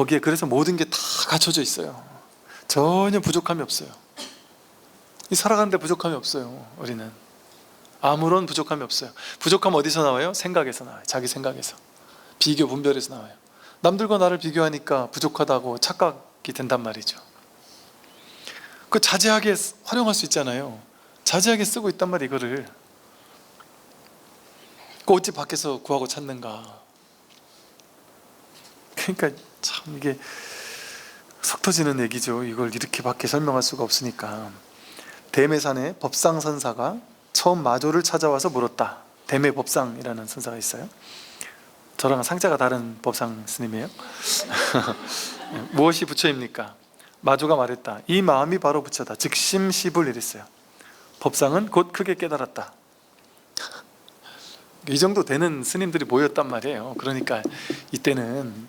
거기에 그래서 모든 게 다 갖춰져 있어요. 전혀 부족함이 없어요. 이 살아가는데 부족함이 없어요. 우리는 아무런 부족함이 없어요. 부족함 어디서 나와요? 생각에서 나와요. 자기 생각에서, 비교 분별에서 나와요. 남들과 나를 비교하니까 부족하다고 착각이 된단 말이죠. 그 자제하게 활용할 수 있잖아요. 자제하게 쓰고 있단 말이에요. 이거를 그 어찌 밖에서 구하고 찾는가. 그러니까 참 이게 속 터지는 얘기죠. 이걸 이렇게밖에 설명할 수가 없으니까. 대매산의 법상선사가 처음 마조를 찾아와서 물었다. 대매법상이라는 선사가 있어요. 저랑 상자가 다른 법상 스님이에요. 무엇이 부처입니까? 마조가 말했다. 이 마음이 바로 부처다. 즉심시불 이랬어요. 법상은 곧 크게 깨달았다. 이 정도 되는 스님들이 모였단 말이에요. 그러니까 이때는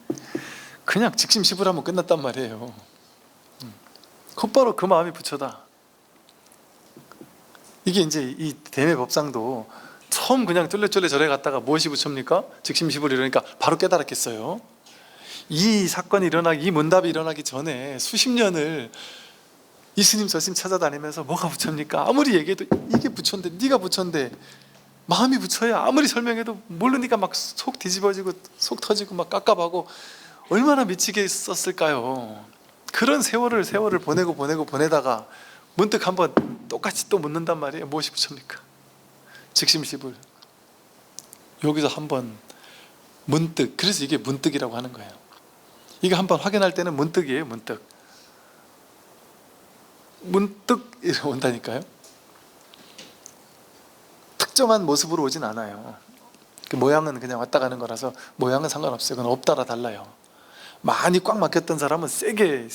그냥 즉심시불하면 끝났단 말이에요. 곧바로 그 마음이 부처다. 이게 이제 이 대매법상도 처음 그냥 쫄래쫄래 절에 갔다가 무엇이 부처입니까? 즉심시불 이러니까 바로 깨달았겠어요. 이 사건이 일어나기, 이 문답이 일어나기 전에 수십 년을 이 스님 저 스님 찾아다니면서 뭐가 부처입니까? 아무리 얘기해도 이게 부처인데, 네가 부처인데, 마음이 부처야. 아무리 설명해도 모르니까 막 속 뒤집어지고 속 터지고 막 깝깝하고 얼마나 미치게 썼을까요? 그런 세월을 보내다가 문득 한번 똑같이 또 묻는단 말이에요. 무엇이 부처입니까? 즉심시불. 여기서 한번 문득, 그래서 이게 문득이라고 하는 거예요. 이거 한번 확인할 때는 문득이에요. 문득 이러고 온다니까요. 특정한 모습으로 오진 않아요. 그 모양은 그냥 왔다 가는 거라서 모양은 상관없어요. 그건 없다라 달라요. 많이 꽉 막혔던 사람은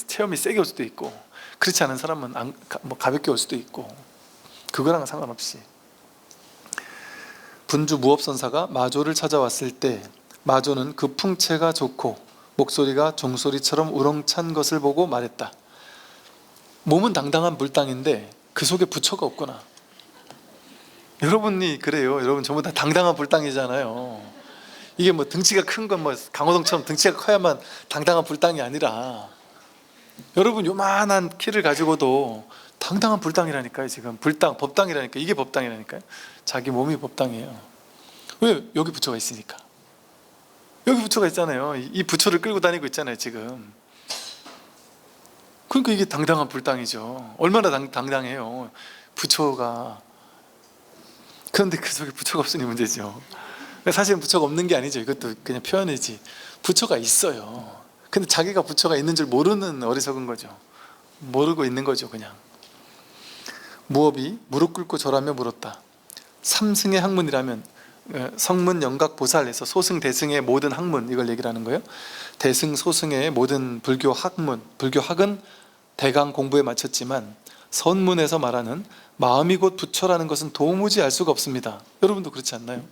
체험이 세게 올 수도 있고, 그렇지 않은 사람은 가볍게 올 수도 있고, 그거랑은 상관없이. 분주 무업선사가 마조를 찾아왔을 때 마조는 그 풍채가 좋고 목소리가 종소리처럼 우렁찬 것을 보고 말했다. 몸은 당당한 불당인데 그 속에 부처가 없구나. 여러분이 그래요. 여러분 전부 다 당당한 불당이잖아요. 이게 뭐 등치가 큰 건 뭐 강호동처럼 등치가 커야만 당당한 불당이 아니라, 여러분 요만한 키를 가지고도 당당한 불당이라니까요. 지금 법당이라니까. 이게 법당이라니까요. 자기 몸이 법당이에요. 왜? 여기 부처가 있으니까. 여기 부처가 있잖아요. 이 부처를 끌고 다니고 있잖아요 지금. 그러니까 이게 당당한 불당이죠. 얼마나 당당해요 부처가. 그런데 그 속에 부처가 없으니 문제죠. 사실은 부처가 없는 게 아니죠. 이것도 그냥 표현이지. 부처가 있어요. 근데 자기가 부처가 있는 줄 모르는 어리석은 거죠. 모르고 있는 거죠 그냥. 무업이 무릎 꿇고 절하며 물었다. 삼승의 학문이라면 성문, 영각, 보살에서 소승, 대승의 모든 학문, 이걸 얘기를 하는 거예요. 대승, 소승의 모든 불교 학문, 불교 학은 대강 공부에 마쳤지만 선문에서 말하는 마음이 곧 부처라는 것은 도무지 알 수가 없습니다. 여러분도 그렇지 않나요?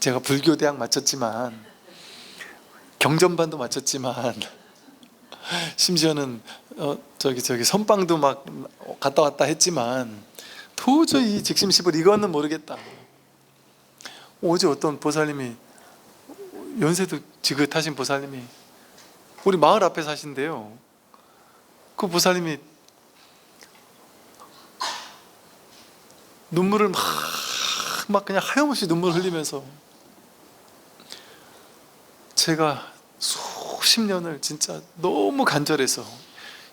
제가 불교대학 마쳤지만, 경전반도 마쳤지만, 심지어는 선방도 막 갔다 왔다 했지만 도저히 즉심시불 이거는 모르겠다. 어제 어떤 보살님이, 연세도 지긋하신 보살님이 우리 마을 앞에 사신대요. 그 보살님이 눈물을 막 그냥 하염없이 눈물 흘리면서, 제가 수십 년을 진짜 너무 간절해서,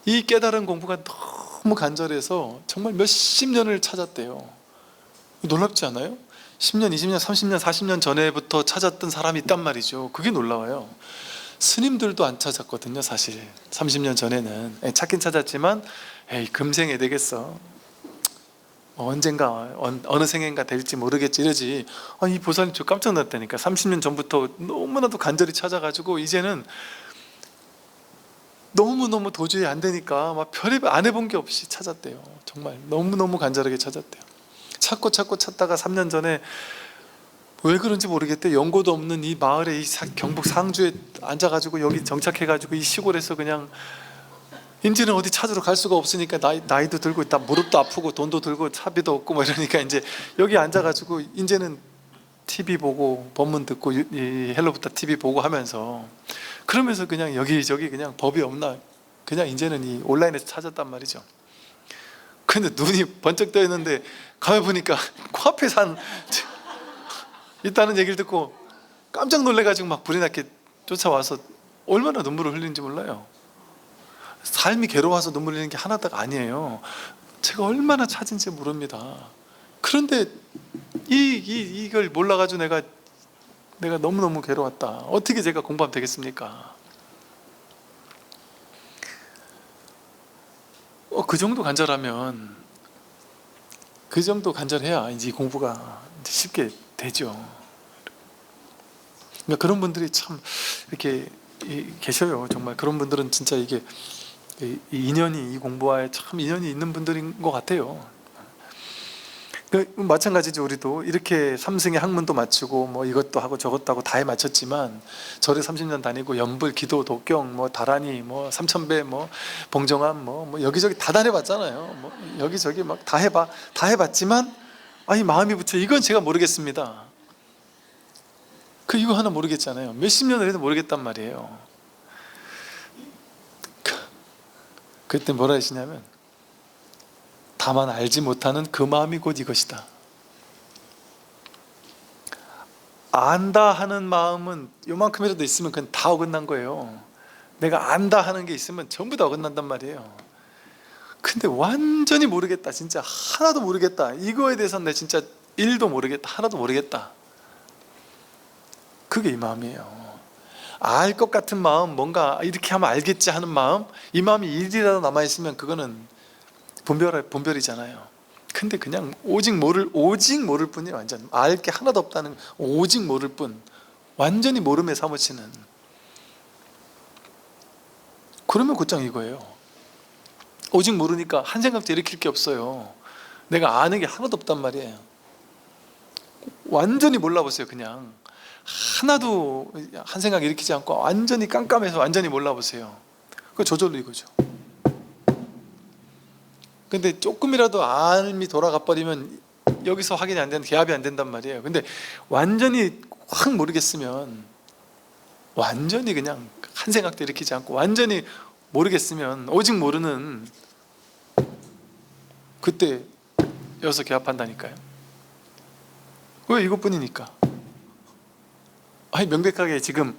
이 깨달은 공부가 너무 간절해서 정말 몇십 년을 찾았대요. 놀랍지 않아요? 10년, 20년, 30년, 40년 전에부터 찾았던 사람이 있단 말이죠. 그게 놀라워요. 스님들도 안 찾았거든요 사실. 30년 전에는 찾긴 찾았지만 에이 금생에 되겠어, 언젠가 어느 생인가 될지 모르겠지 이러지. 이 보살님 저 깜짝 놀랐다니까. 30년 전부터 너무나도 간절히 찾아가지고 이제는 너무너무 도저히 안 되니까 막 별의별 안 해본 게 없이 찾았대요. 정말 너무너무 간절하게 찾았대요. 찾다가 3년 전에 왜 그런지 모르겠대. 연고도 없는 이 마을에, 이 경북 상주에 앉아가지고 여기 정착해가지고 이 시골에서 그냥 이제는 어디 찾으러 갈 수가 없으니까, 나이도 들고 있다, 무릎도 아프고 돈도 들고 차비도 없고 뭐 이러니까 이제 여기 앉아가지고 이제는 TV 보고 법문 듣고 이 헬로부터 TV 보고 하면서, 그러면서 그냥 여기저기 그냥 법이 없나 그냥 이제는 이 온라인에서 찾았단 말이죠. 근데 눈이 번쩍 떠 있는데 가만 보니까 코앞에 산 있다는 얘기를 듣고 깜짝 놀래가지고 막 불이 나게 쫓아와서 얼마나 눈물을 흘리는지 몰라요. 삶이 괴로워서 눈물 흘리는 게 하나다가 아니에요. 제가 얼마나 찾은지 모릅니다. 그런데 이걸 몰라가지고 내가 너무너무 괴로웠다. 어떻게 제가 공부하면 되겠습니까? 그 정도 간절하면, 그 정도 간절해야 이제 공부가 이제 쉽게 되죠. 그러니까 그런 분들이 참 이렇게 계셔요. 정말 그런 분들은 진짜 이게 이 인연이, 이 공부와에 참 인연이 있는 분들인 것 같아요. 마찬가지죠. 우리도 이렇게 삼승의 학문도 마치고 뭐 이것도 하고 저것도 하고 다 해 마쳤지만, 절에 30년 다니고 연불, 기도, 독경, 뭐 다란이, 뭐 삼천배, 뭐 봉정암, 뭐 여기저기 다 다녀봤잖아요. 뭐 여기저기 막 다 해봤지만, 아니 마음이 붙여, 이건 제가 모르겠습니다. 이거 하나 모르겠잖아요. 몇십 년을 해도 모르겠단 말이에요. 그때 뭐라 하시냐면, 다만 알지 못하는 그 마음이 곧 이것이다. 안다 하는 마음은 요만큼이라도 있으면 그건 다 어긋난 거예요. 내가 안다 하는 게 있으면 전부 다 어긋난단 말이에요. 근데 완전히 모르겠다, 진짜 하나도 모르겠다, 이거에 대해서는 내 진짜 1도 모르겠다, 하나도 모르겠다, 그게 이 마음이에요. 알 것 같은 마음, 뭔가 이렇게 하면 알겠지 하는 마음, 이 마음이 1이라도 남아있으면 그거는 분별이잖아요. 근데 그냥 오직 모를 뿐이에요. 완전 알 게 하나도 없다는, 오직 모를 뿐, 완전히 모름에 사무치는. 그러면 곧장 이거예요. 오직 모르니까 한 생각도 일으킬 게 없어요. 내가 아는 게 하나도 없단 말이에요. 완전히 몰라보세요. 그냥 하나도 한 생각 일으키지 않고 완전히 깜깜해서 완전히 몰라보세요. 그거 저절로 이거죠. 근데 조금이라도 알미 돌아가 버리면 여기서 확인이 안 되는, 개합이 안 된단 말이에요. 근데 완전히 확 모르겠으면, 완전히 그냥 한 생각도 일으키지 않고 완전히 모르겠으면, 오직 모르는, 그때 여기서 개합한다니까요. 왜? 이것뿐이니까. 아니 명백하게 지금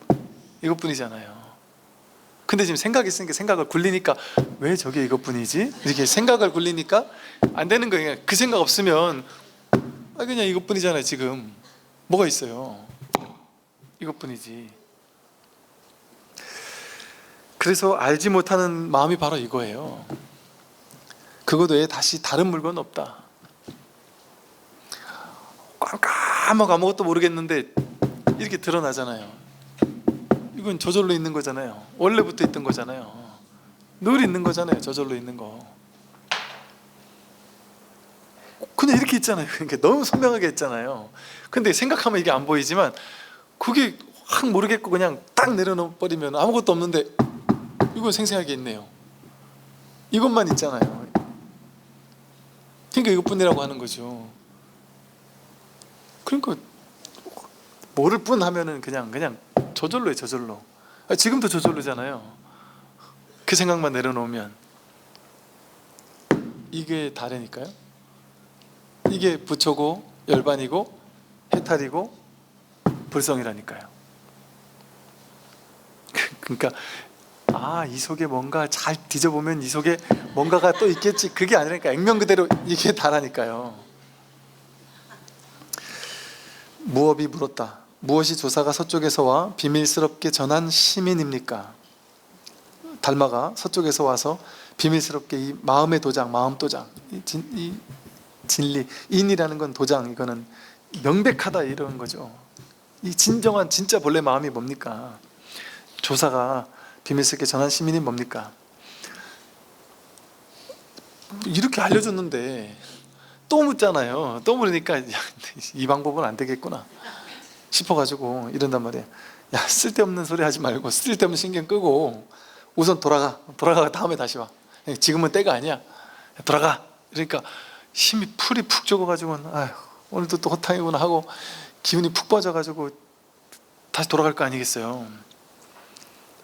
이것뿐이잖아요. 근데 지금 생각이 있으니까 생각을 굴리니까, 왜 저게 이것뿐이지? 이렇게 생각을 굴리니까 안 되는 거예요. 그 생각 없으면 그냥 이것뿐이잖아요. 지금 뭐가 있어요? 이것뿐이지. 그래서 알지 못하는 마음이 바로 이거예요. 그것 외에 다시 다른 물건 없다. 깜깜하고 아무것도 모르겠는데 이렇게 드러나잖아요. 이건 저절로 있는 거잖아요. 원래부터 있던 거잖아요. 늘 있는 거잖아요. 저절로 있는 거. 그냥 이렇게 있잖아요. 그러니까 너무 선명하게 있잖아요. 근데 생각하면 이게 안 보이지만, 그게 확 모르겠고 그냥 딱 내려버리면 아무것도 없는데 이건 생생하게 있네요. 이것만 있잖아요. 그러니까 이것뿐이라고 하는 거죠. 그러니까 모를 뿐 하면은 그냥 저절로예요. 저절로. 지금도 저절로잖아요. 그 생각만 내려놓으면. 이게 다르니까요. 이게 부처고 열반이고 해탈이고 불성이라니까요. 그러니까 이 속에 뭔가 잘 뒤져보면 이 속에 뭔가가 또 있겠지, 그게 아니라니까. 액면 그대로 이게 다라니까요. 무업이 물었다. 무엇이 조사가 서쪽에서 와 비밀스럽게 전한 시민입니까? 달마가 서쪽에서 와서 비밀스럽게 이 마음의 도장, 마음 도장, 이 진리, 인이라는 건 도장, 이거는 명백하다 이런 거죠. 이 진정한 진짜 본래 마음이 뭡니까? 조사가 비밀스럽게 전한 시민이 뭡니까? 이렇게 알려줬는데 또 묻잖아요. 또 물으니까 이 방법은 안 되겠구나 싶어가지고 이런단 말이에요. 야, 쓸데없는 소리 하지 말고 쓸데없는 신경 끄고 우선 돌아가 다음에 다시 와. 지금은 때가 아니야. 돌아가. 그러니까 힘이 풀이 푹 죽어가지고 오늘도 또 호탕이구나 하고 기운이 푹 빠져가지고 다시 돌아갈 거 아니겠어요.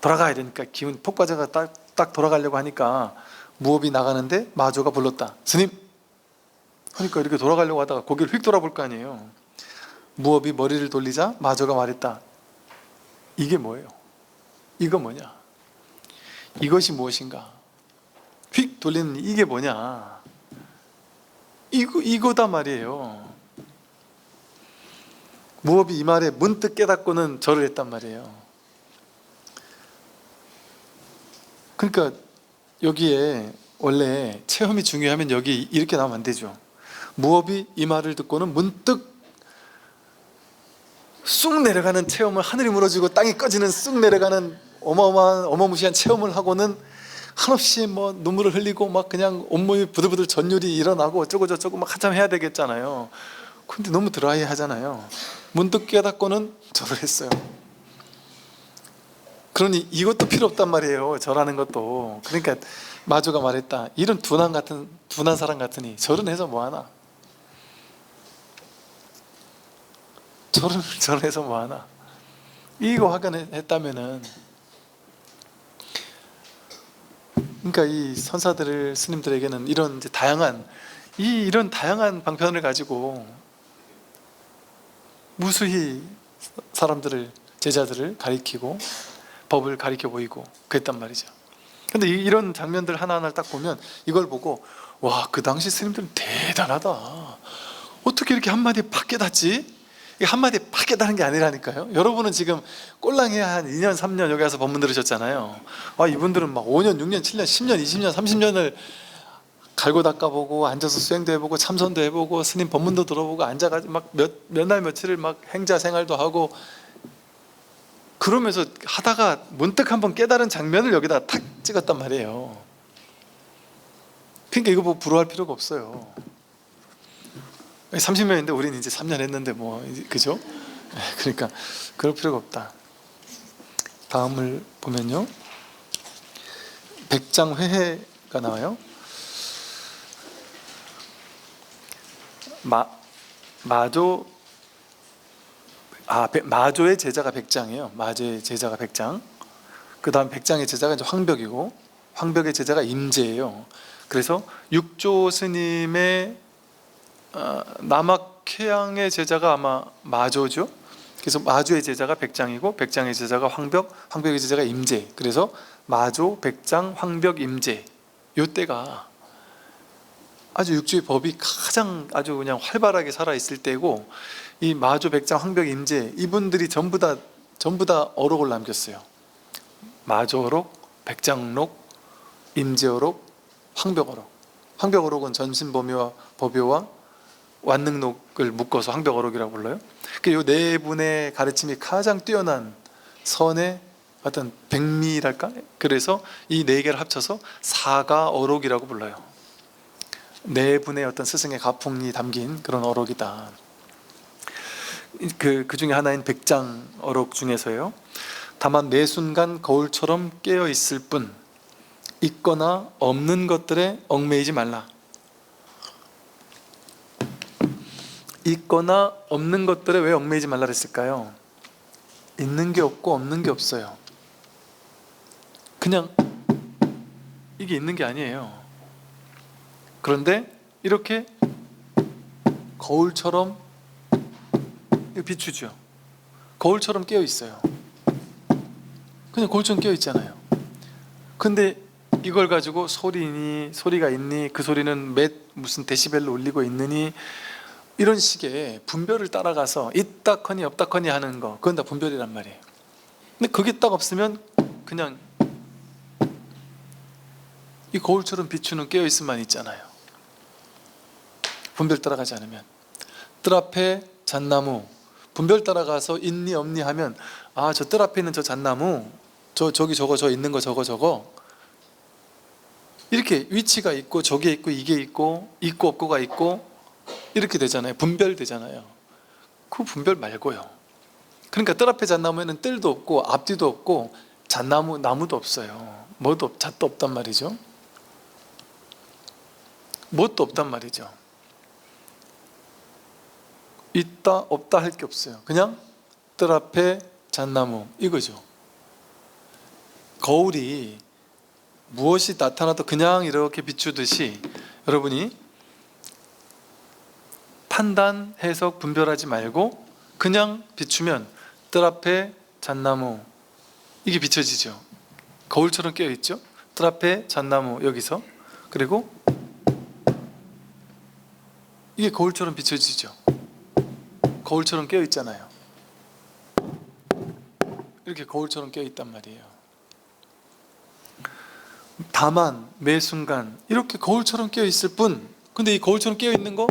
돌아가야 되니까 기운 푹 빠져가 딱 돌아가려고 하니까 무업이 나가는데 마조가 불렀다. 스님! 하니까 이렇게 돌아가려고 하다가 고개를 휙 돌아볼 거 아니에요. 무업이 머리를 돌리자 마조가 말했다. 이게 뭐예요? 이거 뭐냐? 이것이 무엇인가? 휙 돌리는 이게 뭐냐? 이거다 말이에요. 무업이 이 말에 문득 깨닫고는 절을 했단 말이에요. 그러니까 여기에 원래 체험이 중요하면 여기 이렇게 나오면 안 되죠. 무업이 이 말을 듣고는 문득 쑥 내려가는 체험을, 하늘이 무너지고 땅이 꺼지는 쑥 내려가는 어마어마한 어마무시한 체험을 하고는 한없이 뭐 눈물을 흘리고 막 그냥 온몸이 부들부들 전율이 일어나고 어쩌고 저쩌고 막 한참 해야 되겠잖아요. 근데 너무 드라이 하잖아요. 문득 깨닫고는 절을 했어요. 그러니 이것도 필요 없단 말이에요. 절하는 것도. 그러니까 마조가 말했다. 이런 둔한 사람 같으니 절은 해서 뭐하나? 절을 해서 뭐하나? 이거 확인했다면은, 그러니까 이 선사들 스님들에게는 이런 이제 이런 다양한 방편을 가지고 무수히 사람들을, 제자들을 가리키고 법을 가리켜 보이고 그랬단 말이죠. 근데 이런 장면들 하나하나를 딱 보면 이걸 보고 와, 그 당시 스님들은 대단하다. 어떻게 이렇게 한마디에 팍 깨닫지? 이게 한마디에 팍 깨닫는 게 아니라니까요. 여러분은 지금 꼴랑이 한 2년 3년 여기 와서 법문 들으셨잖아요. 이분들은 막 5년 6년 7년 10년 20년 30년을 갈고 닦아보고 앉아서 수행도 해보고 참선도 해보고 스님 법문도 들어보고 앉아가지고 막 몇 날 며칠을 막 행자 생활도 하고 그러면서 하다가 문득 한번 깨달은 장면을 여기다 탁 찍었단 말이에요. 그러니까 이거 보고 부러워할 필요가 없어요. 30년인데 우리는 이제 3년 했는데 뭐, 그죠? 그러니까 그럴 필요가 없다. 다음을 보면요, 백장회해가 나와요. 마조의 제자가 백장이에요. 마조의 제자가 백장. 그 다음 백장의 제자가 이제 황벽이고, 황벽의 제자가 임재예요. 그래서 육조 스님의 남악해양의 제자가 아마 마조죠. 그래서 마조의 제자가 백장이고, 백장의 제자가 황벽, 황벽의 제자가 임재. 그래서 마조, 백장, 황벽, 임재. 요때가 아주 육조의 법이 가장 아주 그냥 활발하게 살아있을 때고, 이 마조, 백장, 황벽, 임재 이분들이 전부 다 어록을 남겼어요. 마조 어록, 백장 어록, 임재 어록, 황벽 어록. 황벽 어록은 전신법요와 법요와 완능록을 묶어서 황벽 어록이라고 불러요. 이 네 분의 가르침이 가장 뛰어난 선의 어떤 백미랄까? 그래서 이 네 개를 합쳐서 사가 어록이라고 불러요. 네 분의 어떤 스승의 가풍이 담긴 그런 어록이다. 그 중에 하나인 백장 어록 중에서요, 다만 매 순간 거울처럼 깨어 있을 뿐 있거나 없는 것들에 얽매이지 말라. 있거나 없는 것들에 왜 얽매이지 말라 그랬을까요? 있는 게 없고 없는 게 없어요. 그냥 이게 있는 게 아니에요. 그런데 이렇게 거울처럼 비추죠. 거울처럼 깨어 있어요. 그냥 거울처럼 깨어 있잖아요. 근데 이걸 가지고 소리가 있니, 그 소리는 무슨 데시벨로 울리고 있느니, 이런 식의 분별을 따라가서 있다커니 없다커니 하는 거, 그건 다 분별이란 말이에요. 근데 그게 딱 없으면 그냥 이 거울처럼 비추는 깨어있음만 있잖아요. 분별 따라가지 않으면. 뜰 앞에 잣나무, 분별 따라가서 있니 없니 하면 저 뜰 앞에 있는 저 잣나무, 저기 저 있는 거 저거 이렇게 위치가 있고 저게 있고 이게 있고 없고가 있고 이렇게 되잖아요. 분별되잖아요. 그 분별 말고요. 그러니까 뜰 앞에 잣나무에는 뜰도 없고 앞뒤도 없고 나무도 없어요. 잣도 없단 말이죠. 뭣도 없단 말이죠. 있다 없다 할 게 없어요. 그냥 뜰 앞에 잣나무 이거죠. 거울이 무엇이 나타나도 그냥 이렇게 비추듯이 여러분이 판단, 해석, 분별하지 말고 그냥 비추면 뜰 앞에 잣나무 이게 비춰지죠. 거울처럼 깨어있죠. 뜰 앞에 잣나무 여기서, 그리고 이게 거울처럼 비춰지죠. 거울처럼 깨어있잖아요. 이렇게 거울처럼 깨어있단 말이에요. 다만 매 순간 이렇게 거울처럼 깨어있을 뿐, 근데 이 거울처럼 깨어있는 거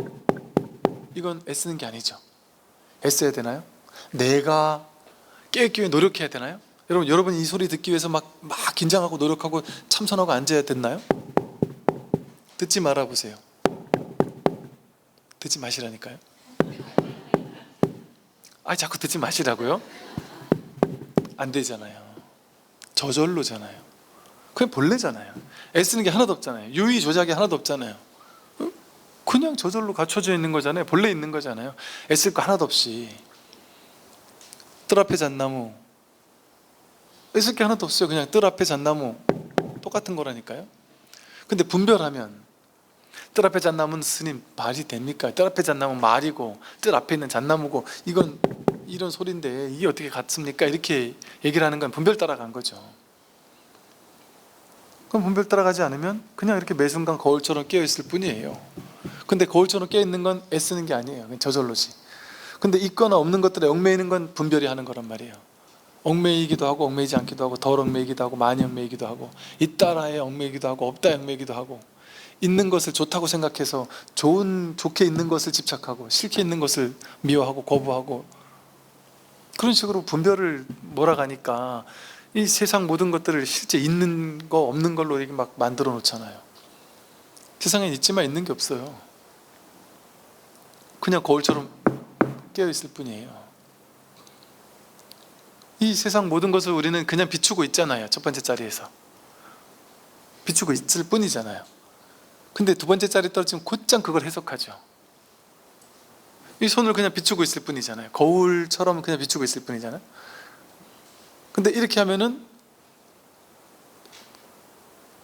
이건 애쓰는 게 아니죠. 애써야 되나요? 내가 깨어있기 위해 노력해야 되나요? 여러분 이 소리 듣기 위해서 막 긴장하고 노력하고 참선하고 앉아야 됐나요? 듣지 말아 보세요. 듣지 마시라니까요. 자꾸 듣지 마시라고요? 안 되잖아요. 저절로잖아요. 그냥 본래잖아요. 애쓰는 게 하나도 없잖아요. 유의 조작이 하나도 없잖아요. 그냥 저절로 갖춰져 있는 거잖아요. 본래 있는 거잖아요. 애쓸 거 하나도 없이. 뜰 앞에 잣나무, 애쓸 게 하나도 없어요. 그냥 뜰 앞에 잣나무 똑같은 거라니까요. 근데 분별하면 뜰 앞에 잣나무는 스님 말이 됩니까? 뜰 앞에 잣나무는 말이고 뜰 앞에 있는 잣나무고 이건 이런 소리인데 이게 어떻게 같습니까? 이렇게 얘기를 하는 건 분별 따라간 거죠. 그럼 분별 따라가지 않으면 그냥 이렇게 매 순간 거울처럼 깨어있을 뿐이에요. 근데 거울처럼 깨어있는 건 애쓰는 게 아니에요. 그냥 저절로지. 근데 있거나 없는 것들에 얽매이는 건 분별이 하는 거란 말이에요. 얽매이기도 하고 얽매이지 않기도 하고 덜 얽매이기도 하고 많이 얽매이기도 하고 있다라에 얽매이기도 하고 없다에 얽매이기도 하고 있는 것을 좋다고 생각해서 좋게 있는 것을 집착하고 싫게 있는 것을 미워하고 거부하고 그런 식으로 분별을 몰아가니까 이 세상 모든 것들을 실제 있는 거 없는 걸로 이렇게 막 만들어 놓잖아요. 세상엔 있지만 있는 게 없어요. 그냥 거울처럼 깨어있을 뿐이에요. 이 세상 모든 것을 우리는 그냥 비추고 있잖아요. 첫 번째 자리에서 비추고 있을 뿐이잖아요. 근데 두 번째 자리 떨어지면 곧장 그걸 해석하죠. 이 손을 그냥 비추고 있을 뿐이잖아요. 거울처럼 그냥 비추고 있을 뿐이잖아요. 근데 이렇게 하면은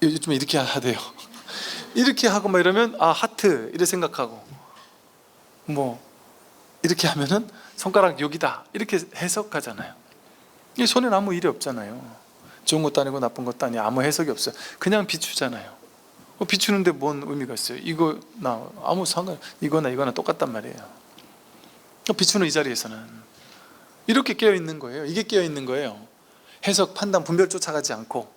요즘에 이렇게 하대요. 이렇게 하고 막 이러면 하트 이렇게 생각하고 뭐 이렇게 하면은 손가락 여기다 이렇게 해석하잖아요. 이 손에는 아무 일이 없잖아요. 좋은 것도 아니고 나쁜 것도 아니고 아무 해석이 없어요. 그냥 비추잖아요. 비추는데 뭔 의미가 있어요? 이거나 아무 상관, 이거나 똑같단 말이에요. 비추는 이 자리에서는 이렇게 깨어있는 거예요. 이게 깨어있는 거예요. 해석, 판단, 분별 쫓아가지 않고.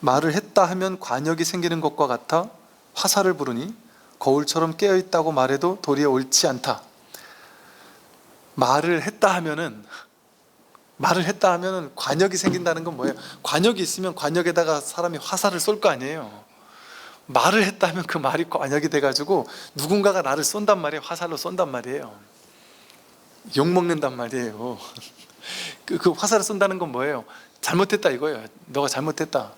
말을 했다 하면 관역이 생기는 것과 같아 화살을 부르니 거울처럼 깨어있다고 말해도 도리어 옳지 않다. 말을 했다 하면은 관역이 생긴다는 건 뭐예요? 관역이 있으면 관역에다가 사람이 화살을 쏠 거 아니에요. 말을 했다 하면 그 말이 관역이 돼가지고 누군가가 나를 쏜단 말이에요. 화살로 쏜단 말이에요. 욕먹는단 말이에요. 그 화살을 쏜다는 건 뭐예요? 잘못했다 이거예요. 너가 잘못했다.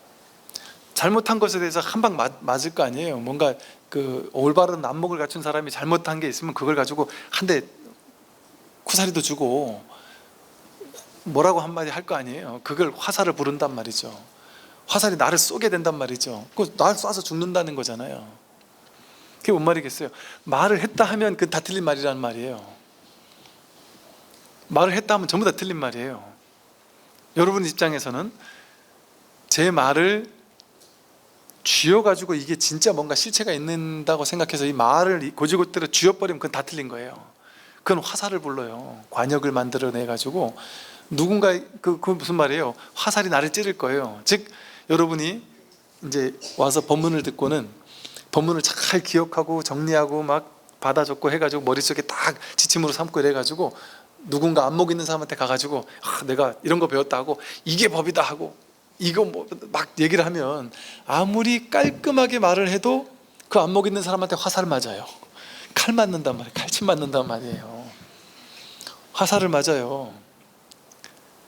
잘못한 것에 대해서 한 방 맞을 거 아니에요. 뭔가 그 올바른 안목을 갖춘 사람이 잘못한 게 있으면 그걸 가지고 한 대 쿠사리도 주고 뭐라고 한마디 할 거 아니에요. 그걸 화살을 부른단 말이죠. 화살이 나를 쏘게 된단 말이죠. 나를 쏴서 죽는다는 거잖아요. 그게 뭔 말이겠어요? 말을 했다 하면 그건 다 틀린 말이란 말이에요. 말을 했다 하면 전부 다 틀린 말이에요. 여러분 입장에서는 제 말을 쥐어가지고 이게 진짜 뭔가 실체가 있는다고 생각해서 이 말을 고지고대로 쥐어버리면 그건 다 틀린 거예요. 그건 화살을 불러요. 관역을 만들어내가지고 누군가 그 무슨 말이에요? 화살이 나를 찌를 거예요. 즉 여러분이 이제 와서 법문을 듣고는 법문을 잘 기억하고 정리하고 막 받아 적고 해가지고 머릿속에 딱 지침으로 삼고 이래가지고 누군가 안목 있는 사람한테 가가지고 내가 이런 거 배웠다 하고 이게 법이다 하고 이거 뭐 막 얘기를 하면 아무리 깔끔하게 말을 해도 그 안목 있는 사람한테 화살 맞아요. 칼 맞는단 말이에요. 칼침 맞는단 말이에요. 화살을 맞아요.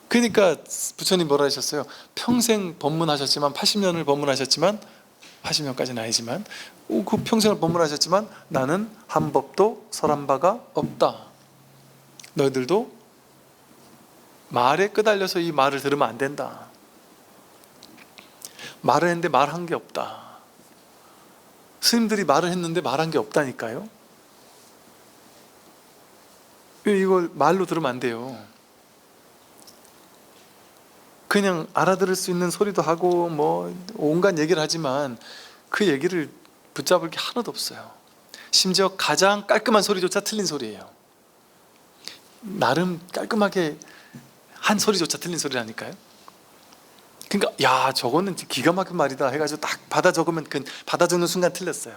그러니까 부처님 뭐라 하셨어요? 평생 법문하셨지만 80년을 법문하셨지만 80년까지는 아니지만 그 평생을 법문하셨지만 나는 한 법도 설한 바가 없다. 너희들도 말에 끄달려서 이 말을 들으면 안 된다. 말을 했는데 말한 게 없다. 스님들이 말을 했는데 말한 게 없다니까요. 이걸 말로 들으면 안 돼요. 그냥 알아들을 수 있는 소리도 하고 뭐 온갖 얘기를 하지만 그 얘기를 붙잡을 게 하나도 없어요. 심지어 가장 깔끔한 소리조차 틀린 소리예요. 나름 깔끔하게 한 소리조차 틀린 소리라니까요. 그러니까 야 저거는 기가 막힌 말이다 해가지고 딱 받아 적으면 그 받아 적는 순간 틀렸어요.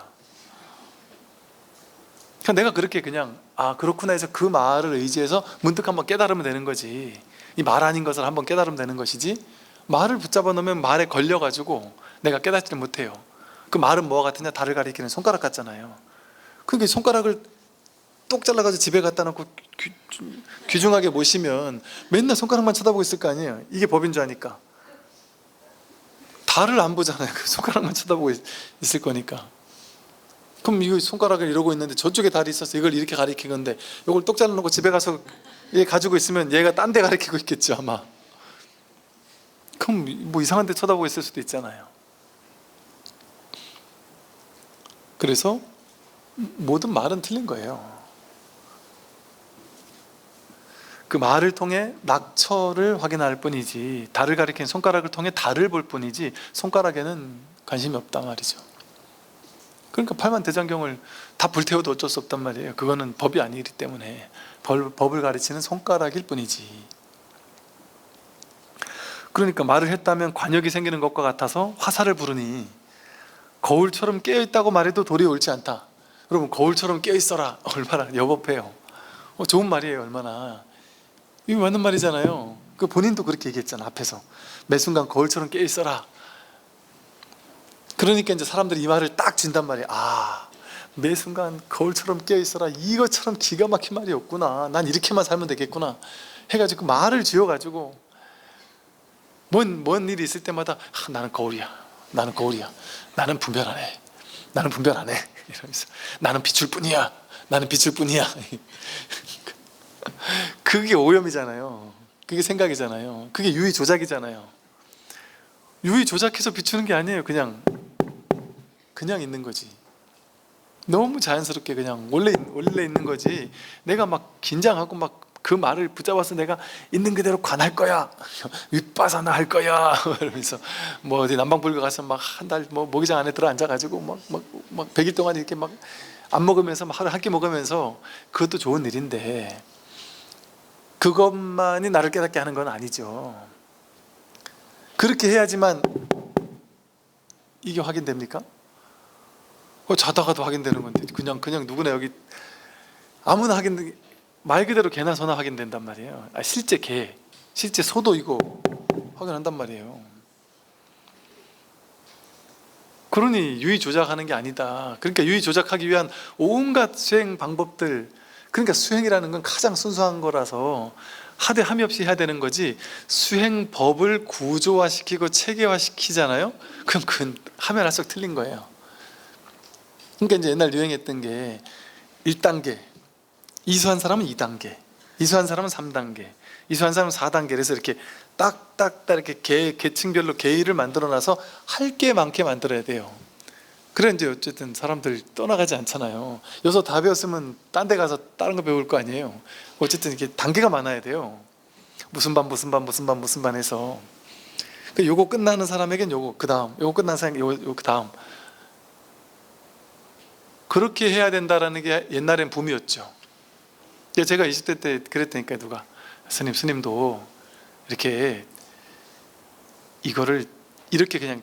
그러니까 내가 그렇게 그냥 아 그렇구나 해서 그 말을 의지해서 문득 한번 깨달으면 되는 거지. 이 말 아닌 것을 한번 깨달으면 되는 것이지, 말을 붙잡아 놓으면 말에 걸려가지고 내가 깨닫지를 못해요. 그 말은 뭐와 같으냐? 달을 가리키는 손가락 같잖아요. 그러니까 손가락을 똑 잘라가지고 집에 갖다 놓고 귀중하게 모시면 맨날 손가락만 쳐다보고 있을 거 아니에요. 이게 법인 줄 아니까. 달을 안 보잖아요. 그 손가락만 쳐다보고 있을 거니까. 그럼 이 손가락을 이러고 있는데 저쪽에 달이 있어서 이걸 이렇게 가리키는데 이걸 똑 잘라놓고 집에 가서 얘 가지고 있으면 얘가 딴 데 가리키고 있겠죠 아마. 그럼 뭐 이상한 데 쳐다보고 있을 수도 있잖아요. 그래서 모든 말은 틀린 거예요. 그 말을 통해 낙처를 확인할 뿐이지, 달을 가리키는 손가락을 통해 달을 볼 뿐이지 손가락에는 관심이 없단 말이죠. 그러니까 팔만대장경을 다 불태워도 어쩔 수 없단 말이에요. 그거는 법이 아니기 때문에. 법을 가르치는 손가락일 뿐이지. 그러니까 말을 했다면 관역이 생기는 것과 같아서 화살을 부르니 거울처럼 깨어있다고 말해도 도리에 옳지 않다. 여러분 거울처럼 깨어있어라 얼마나 여법해요. 좋은 말이에요. 얼마나 이게 맞는 말이잖아요. 그 본인도 그렇게 얘기했잖아 앞에서. 매 순간 거울처럼 깨어있어라. 그러니까 이제 사람들이 이 말을 딱 준단 말이에요. 아, 매 순간 거울처럼 깨어있어라. 이것처럼 기가 막힌 말이 없구나. 난 이렇게만 살면 되겠구나 해가지고 그 말을 지어가지고 뭔 일이 있을 때마다 나는 거울이야. 나는 거울이야. 나는 분별 안 해. 나는 분별 안 해. 이러면서 나는 비출 뿐이야. 나는 비출 뿐이야. 그게 오염이잖아요. 그게 생각이잖아요. 그게 유의 조작이잖아요. 유의 조작해서 비추는 게 아니에요. 그냥 있는 거지. 너무 자연스럽게 그냥 원래 있는 거지. 내가 막 긴장하고 막 그 말을 붙잡아서 내가 있는 그대로 관할 거야, 윗바사나 할 거야 이러면서 뭐 어디 남방불교 가서 막 한 달 뭐 모기장 안에 들어 앉아가지고 막 100일 동안 이렇게 막 안 먹으면서 막 하루 한 끼 먹으면서, 그것도 좋은 일인데 그것만이 나를 깨닫게 하는 건 아니죠. 그렇게 해야지만 이게 확인됩니까? 자다가도 확인되는 건데 그냥 누구나 여기 아무나 말 그대로 개나 소나 확인된단 말이에요. 실제 개, 실제 소도 이거 확인한단 말이에요. 그러니 유의 조작하는 게 아니다. 그러니까 유의 조작하기 위한 온갖 수행 방법들, 그러니까 수행이라는 건 가장 순수한 거라서 함이 없이 해야 되는 거지, 수행법을 구조화시키고 체계화시키잖아요. 그럼 그건 하면 할수록 틀린 거예요. 그러니까 이제 옛날 유행했던 게 1단계, 이수한 사람은 2단계, 이수한 사람은 3단계, 이수한 사람은 4단계, 그래서 이렇게 딱딱딱 이렇게 계층별로 계율을 만들어놔서 할 게 많게 만들어야 돼요. 그래 이제 어쨌든 사람들 떠나가지 않잖아요. 여기서 다 배웠으면 딴 데 가서 다른 거 배울 거 아니에요. 어쨌든 이렇게 단계가 많아야 돼요. 무슨 반 해서. 그 요거 끝나는 사람에겐 요거 그 다음, 요거 끝난 사람에겐 요거 그 다음. 그렇게 해야 된다라는 게 옛날엔 붐이었죠. 제가 20대 때 그랬다니까요. 누가 스님도 이렇게 이거를 이렇게 그냥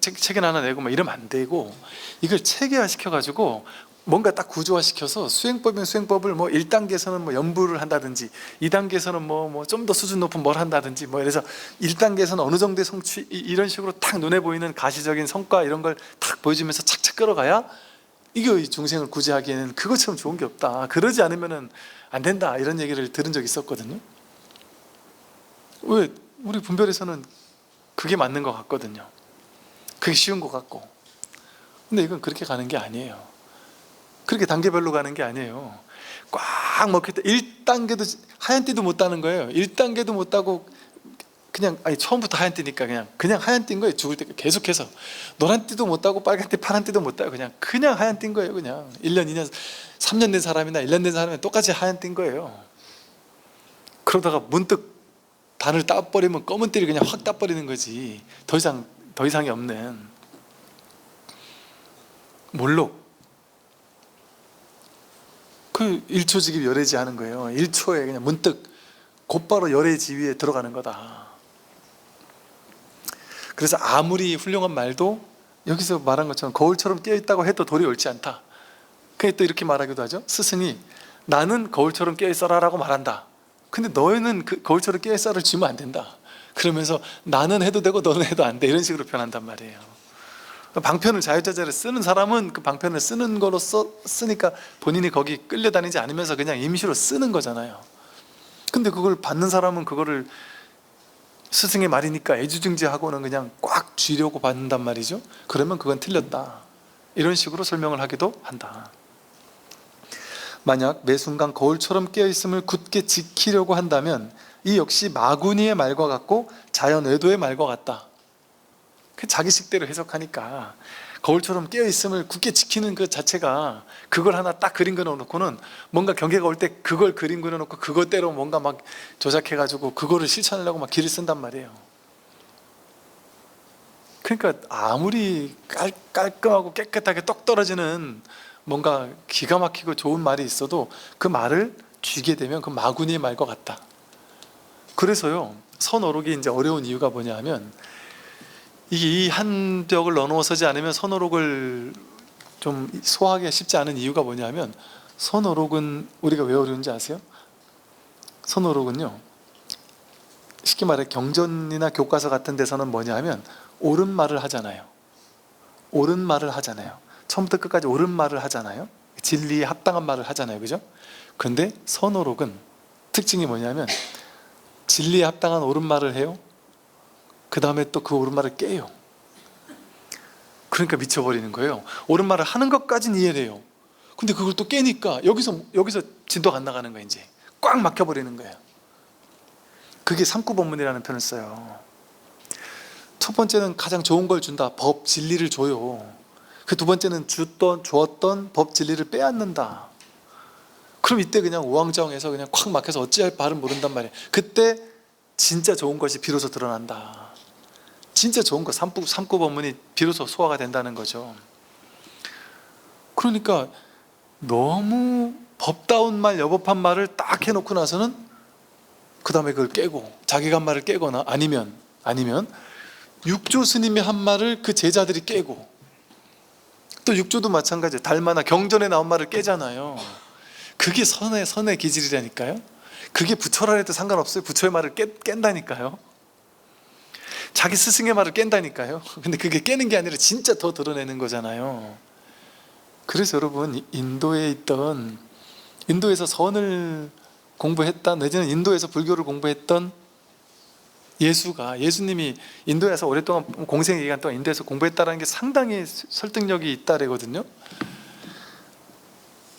책을 하나 내고 막 이러면 안 되고, 이걸 체계화 시켜가지고 뭔가 딱 구조화 시켜서 수행법이면 수행법을 뭐 1단계에서는 뭐 연부를 한다든지, 2단계에서는 뭐 좀 더 수준 높은 뭘 한다든지, 뭐 이래서 1단계에서는 어느 정도의 성취, 이런 식으로 딱 눈에 보이는 가시적인 성과 이런 걸 탁 보여주면서 착착 끌어가야 이게 중생을 구제하기에는 그것처럼 좋은 게 없다. 그러지 않으면은 안 된다. 이런 얘기를 들은 적이 있었거든요. 왜? 우리 분별에서는 그게 맞는 것 같거든요. 그게 쉬운 것 같고. 근데 이건 그렇게 가는 게 아니에요. 그렇게 단계별로 가는 게 아니에요. 꽉 먹혔다 1단계도 하얀 띠도 못 따는 거예요. 1단계도 못 따고 그냥 처음부터 하얀 띠니까 그냥 하얀 띠인 거예요. 죽을 때 계속해서 노란 띠도 못 따고 빨간 띠 파란 띠도 못 따고 그냥 하얀 띠인 거예요. 그냥 1년 2년 3년 된 사람이나 1년 된 사람이 똑같이 하얀 띠인 거예요. 그러다가 문득 단을 따버리면 검은 띠를 그냥 확 따버리는 거지. 더 이상이 없는 몰록. 그 1초직입 열애지 하는 거예요. 1초에 그냥 문득 곧바로 열애 지위에 들어가는 거다. 그래서 아무리 훌륭한 말도 여기서 말한 것처럼 거울처럼 깨어있다고 해도 돌이 옳지 않다. 그게 또 이렇게 말하기도 하죠. 스승이 나는 거울처럼 깨어있어라 라고 말한다. 근데 너희는 그 거울처럼 깨어있어를 쥐면 안 된다. 그러면서 나는 해도 되고 너는 해도 안 돼. 이런 식으로 표현한단 말이에요. 방편을 자유자재로 쓰는 사람은 그 방편을 쓰는 거로 쓰니까 본인이 거기 끌려다니지 않으면서 그냥 임시로 쓰는 거잖아요. 근데 그걸 받는 사람은 그거를 스승의 말이니까 애지중지하고는 그냥 꽉 쥐려고 받는단 말이죠. 그러면 그건 틀렸다. 이런 식으로 설명을 하기도 한다. 만약 매 순간 거울처럼 깨어있음을 굳게 지키려고 한다면 이 역시 마구니의 말과 같고 자연외도의 말과 같다. 그 자기식대로 해석하니까 거울처럼 깨어있음을 굳게 지키는 그 자체가 그걸 하나 딱 그림 그려놓고는 뭔가 경계가 올 때 그걸 그림 그려놓고 그것대로 뭔가 막 조작해가지고 그거를 실천하려고 막 길을 쓴단 말이에요. 그러니까 아무리 깔끔하고 깨끗하게 똑 떨어지는 뭔가 기가 막히고 좋은 말이 있어도 그 말을 쥐게 되면 그 마구니의 말과 같다. 그래서요 선어록이 이제 어려운 이유가 뭐냐 하면 이 한 벽을 넣어서지 않으면 선어록을 좀 소화하기가 쉽지 않은 이유가 뭐냐면 선어록은 우리가 왜 어려운지 아세요? 선어록은요 쉽게 말해 경전이나 교과서 같은 데서는 뭐냐 하면 옳은 말을 하잖아요. 옳은 말을 하잖아요. 처음부터 끝까지 옳은 말을 하잖아요. 진리에 합당한 말을 하잖아요. 그죠? 그런데 선어록은 특징이 뭐냐면 진리에 합당한 옳은 말을 해요. 그 다음에 또 그 옳은 말을 깨요. 그러니까 미쳐버리는 거예요. 옳은 말을 하는 것까지는 이해를 해요. 근데 그걸 또 깨니까 여기서 진도가 안 나가는 거예요. 이제 꽉 막혀버리는 거예요. 그게 삼구법문이라는 표현을 써요. 첫 번째는 가장 좋은 걸 준다. 법, 진리를 줘요. 그 두 번째는 주었던 법, 진리를 빼앗는다. 그럼 이때 그냥 우왕좌왕해서 그냥 콱 막혀서 어찌할 바를 모른단 말이에요. 그때 진짜 좋은 것이 비로소 드러난다. 진짜 좋은 것, 삼구법문이 비로소 소화가 된다는 거죠. 그러니까 너무 법다운 말, 여법한 말을 딱 해놓고 나서는 그 다음에 그걸 깨고 자기가 한 말을 깨거나 아니면 육조 스님이 한 말을 그 제자들이 깨고 또 육조도 마찬가지예요. 달마나 경전에 나온 말을 깨잖아요. 그게 선의 기질이라니까요. 그게 부처라 해도 상관없어요. 부처의 말을 깬다니까요. 자기 스승의 말을 깬다니까요. 근데 그게 깨는 게 아니라 진짜 더 드러내는 거잖아요. 그래서 여러분 인도에서 선을 공부했다 내지는 인도에서 불교를 공부했던 예수님이 인도에서 오랫동안 공생의 기간 동안 인도에서 공부했다는 게 상당히 설득력이 있다래거든요.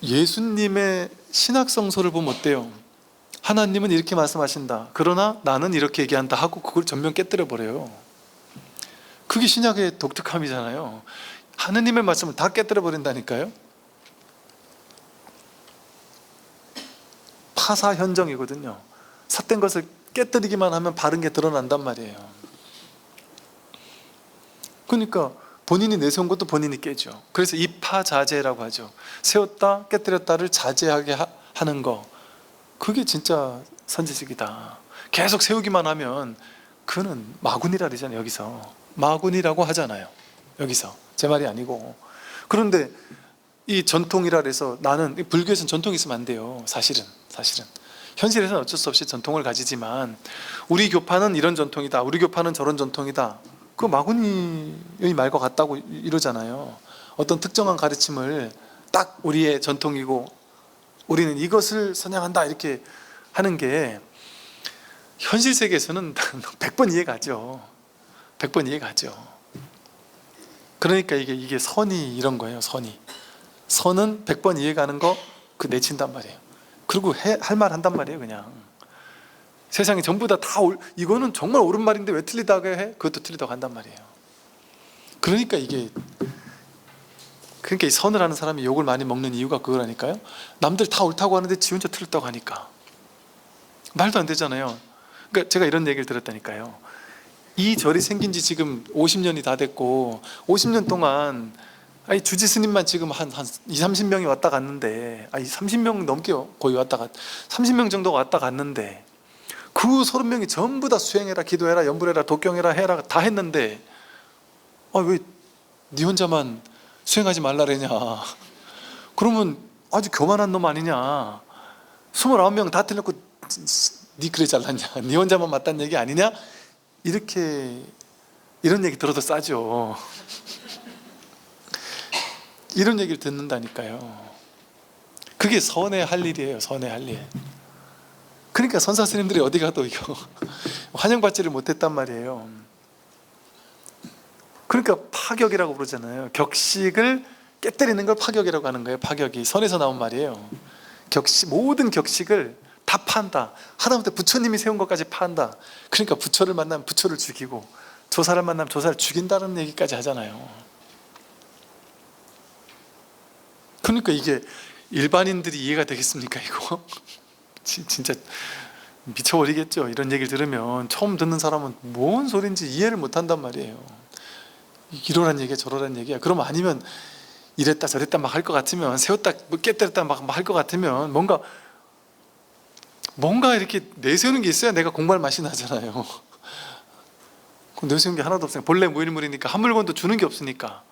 예수님의 신학성서를 보면 어때요? 하나님은 이렇게 말씀하신다. 그러나 나는 이렇게 얘기한다 하고 그걸 전면 깨뜨려 버려요. 그게 신약의 독특함이잖아요. 하느님의 말씀을 다 깨뜨려 버린다니까요. 파사현정이거든요. 삿된 것을 깨뜨리기만 하면 바른 게 드러난단 말이에요. 그러니까 본인이 내세운 것도 본인이 깨죠. 그래서 이파자재라고 하죠. 세웠다 깨뜨렸다를 자제하게 하는 거, 그게 진짜 선지식이다. 계속 세우기만 하면 그는 마군이라 그러잖아요. 여기서 마군이라고 하잖아요. 여기서 제 말이 아니고. 그런데 이 전통이라 그래서 나는 불교에서는 전통이 있으면 안 돼요. 사실은 현실에서는 어쩔 수 없이 전통을 가지지만 우리 교파는 이런 전통이다, 우리 교파는 저런 전통이다, 그 마구니의 말과 같다고 이러잖아요. 어떤 특정한 가르침을 딱 우리의 전통이고 우리는 이것을 선양한다 이렇게 하는 게 현실 세계에서는 100번 이해가죠. 100번 이해가죠. 그러니까 이게 선이 이런 거예요. 선은 100번 이해가는 거 그 내친단 말이에요. 그리고 할 말 한단 말이에요. 그냥 세상에 전부 다 이거는 정말 옳은 말인데 왜 틀리다고 해? 그것도 틀리다고 한단 말이에요. 그러니까 이 선을 하는 사람이 욕을 많이 먹는 이유가 그거라니까요. 남들 다 옳다고 하는데 지 혼자 틀렸다고 하니까 말도 안 되잖아요. 그러니까 제가 이런 얘기를 들었다니까요. 이 절이 생긴 지 지금 50년이 다 됐고 50년 동안 주지 스님만 지금 한 20, 30명이 왔다 갔는데 30명 넘게요. 거의 30명 정도가 왔다 갔는데 그 30명이 전부 다 수행해라, 기도해라, 염불해라, 독경해라, 해라 다 했는데 왜 네 혼자만 수행하지 말라 그러냐. 그러면 아주 교만한 놈 아니냐. 29명 다 틀렸고 네 그래 잘났냐, 네 혼자만 맞다는 얘기 아니냐. 이런 얘기 들어도 싸죠. 이런 얘기를 듣는다니까요. 그게 선의 할 일이에요. 선의 할 일. 그러니까 선사 스님들이 어디 가도 이거 환영받지를 못했단 말이에요. 그러니까 파격이라고 부르잖아요. 격식을 깨뜨리는 걸 파격이라고 하는 거예요. 파격이 선에서 나온 말이에요. 모든 격식을 다 파한다. 하다못해 부처님이 세운 것까지 파한다. 그러니까 부처를 만나면 부처를 죽이고 조사를 만나면 조사를 죽인다는 얘기까지 하잖아요. 그러니까 이게 일반인들이 이해가 되겠습니까 이거? 진짜 미쳐버리겠죠. 이런 얘기를 들으면 처음 듣는 사람은 뭔 소린지 이해를 못한단 말이에요. 이러란 얘기야 저러란 얘기야. 그럼 아니면 이랬다 저랬다 막 할 것 같으면, 세웠다 깨뜨렸다 막 할 것 같으면 뭔가 이렇게 내세우는 게 있어야 내가 공부할 맛이 나잖아요. 내세우는 게 하나도 없으니까, 본래 무일물이니까 한 물건도 주는 게 없으니까